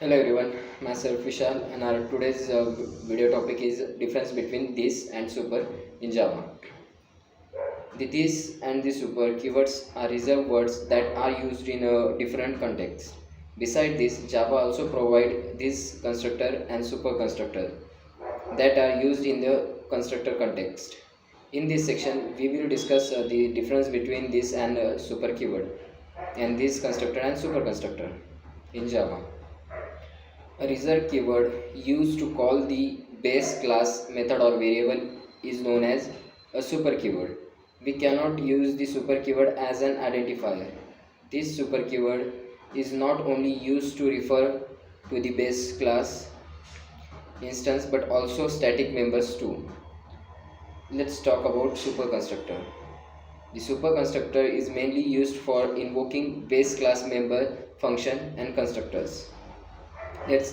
Hello everyone, myself Vishal and our today's video topic is difference between this and super in Java. The this and the super keywords are reserved words that are used in a different context. Beside this, Java also provide this constructor and super constructor that are used in the constructor context. In this section, we will discuss the difference between this and super keyword and this constructor and super constructor in Java. A reserved keyword used to call the base class method or variable is known as a super keyword. We cannot use the super keyword as an identifier. This super keyword is not only used to refer to the base class instance but also static members too. Let's talk about super constructor. The super constructor is mainly used for invoking base class member function and constructors. let's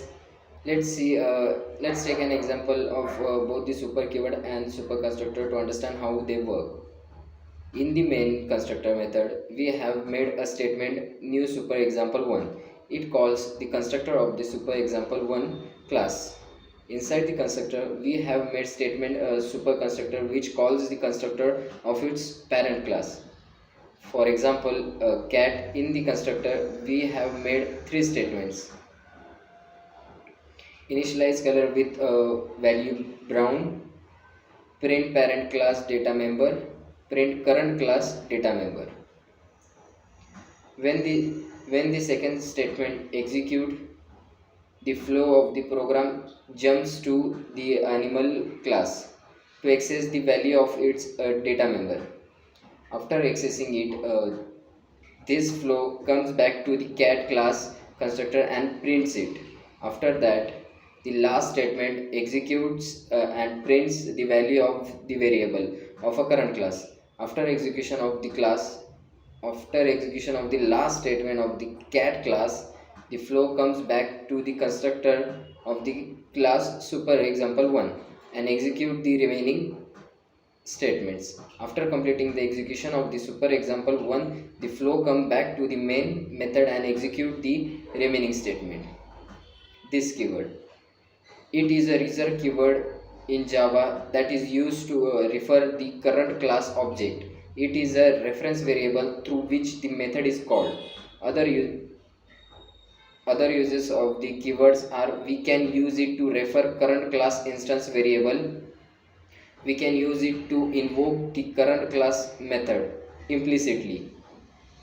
let's take an example of both the super keyword and super constructor to understand how they work. In the main constructor method we have made a statement new super example 1. It calls the constructor of the super example 1 class. Inside the constructor we have made statement super constructor which calls the constructor of its parent class. For example, cat. In the constructor we have made three statements: initialize color with value brown, print parent class data member, print current class data member. When the second statement execute, the flow of the program jumps to the animal class to access the value of its data member. After accessing it, this flow comes back to the cat class constructor and prints it. After that, the last statement executes and prints the value of the variable of a current class. After execution of the last statement of the cat class, the flow comes back to the constructor of the class super example 1 and execute the remaining statements. After completing the execution of the super example 1, the flow come back to the main method and execute the remaining statement. This keyword, it is a reserved keyword in Java that is used to refer the current class object. It is a reference variable through which the method is called. Other other uses of the keywords are: we can use it to refer current class instance variable, we can use it to invoke the current class method implicitly,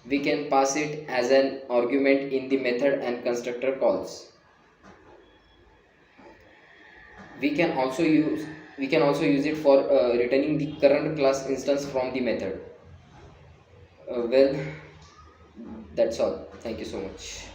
we can pass it as an argument in the method and constructor calls. We can also use it for returning the current class instance from the method. Well, that's all. Thank you so much.